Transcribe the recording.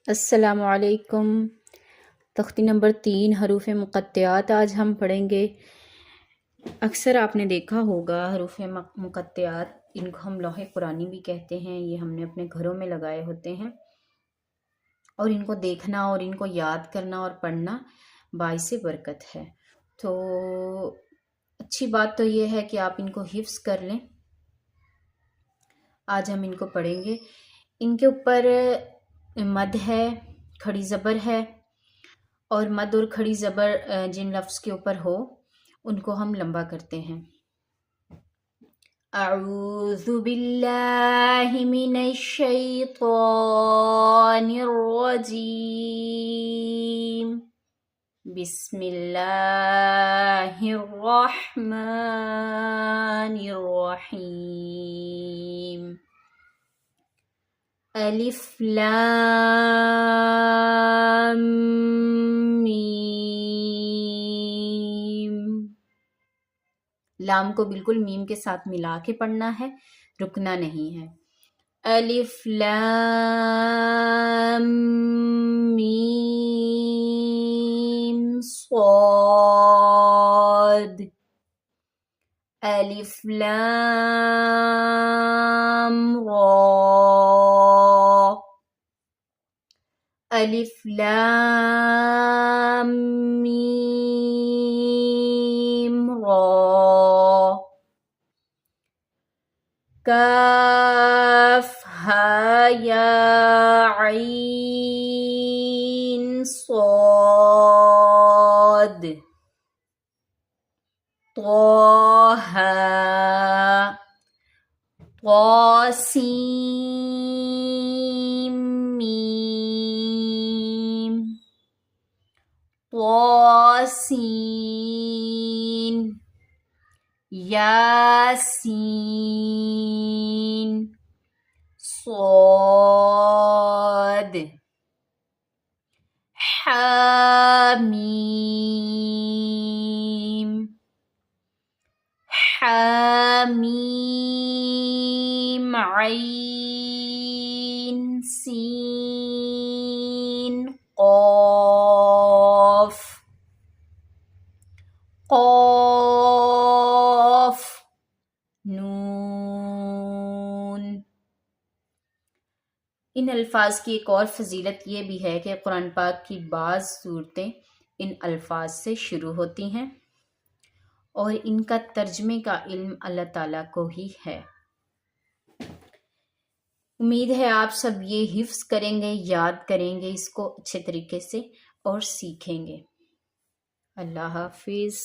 السلام علیکم۔ تختی نمبر 3 حروف مقطعات آج ہم پڑھیں گے۔ اکثر آپ نے دیکھا ہوگا حروف مقطعات، ان کو ہم لوح قرآنی بھی کہتے ہیں۔ یہ ہم نے اپنے گھروں میں لگائے ہوتے ہیں، اور ان کو دیکھنا اور ان کو یاد کرنا اور پڑھنا باعث برکت ہے۔ تو اچھی بات تو یہ ہے کہ آپ ان کو حفظ کر لیں۔ آج ہم ان کو پڑھیں گے۔ ان کے اوپر مد ہے، کھڑی زبر ہے، اور مد اور کھڑی زبر جن لفظ کے اوپر ہو ان کو ہم لمبا کرتے ہیں۔ اعوذ باللہ من الشیطان الرجیم، بسم اللہ الرحمن الرحیم۔ الف لام میم۔ لام کو بالکل میم کے ساتھ ملا کے پڑھنا ہے، رکنا نہیں ہے۔ الف لام میم صاد۔ الف لام را۔ الف لام میم را۔ کاف ہا یا عین صاد۔ طٰ سین میم۔ طاسین۔ یاسین صاد۔ حامیم۔ حامیم عین سین قاف۔ قاف نون۔ ان الفاظ کی ایک اور فضیلت یہ بھی ہے کہ قرآن پاک کی بعض صورتیں ان الفاظ سے شروع ہوتی ہیں، اور ان کا ترجمے کا علم اللہ تعالیٰ کو ہی ہے۔ امید ہے آپ سب یہ حفظ کریں گے، یاد کریں گے اس کو اچھے طریقے سے اور سیکھیں گے۔ اللہ حافظ۔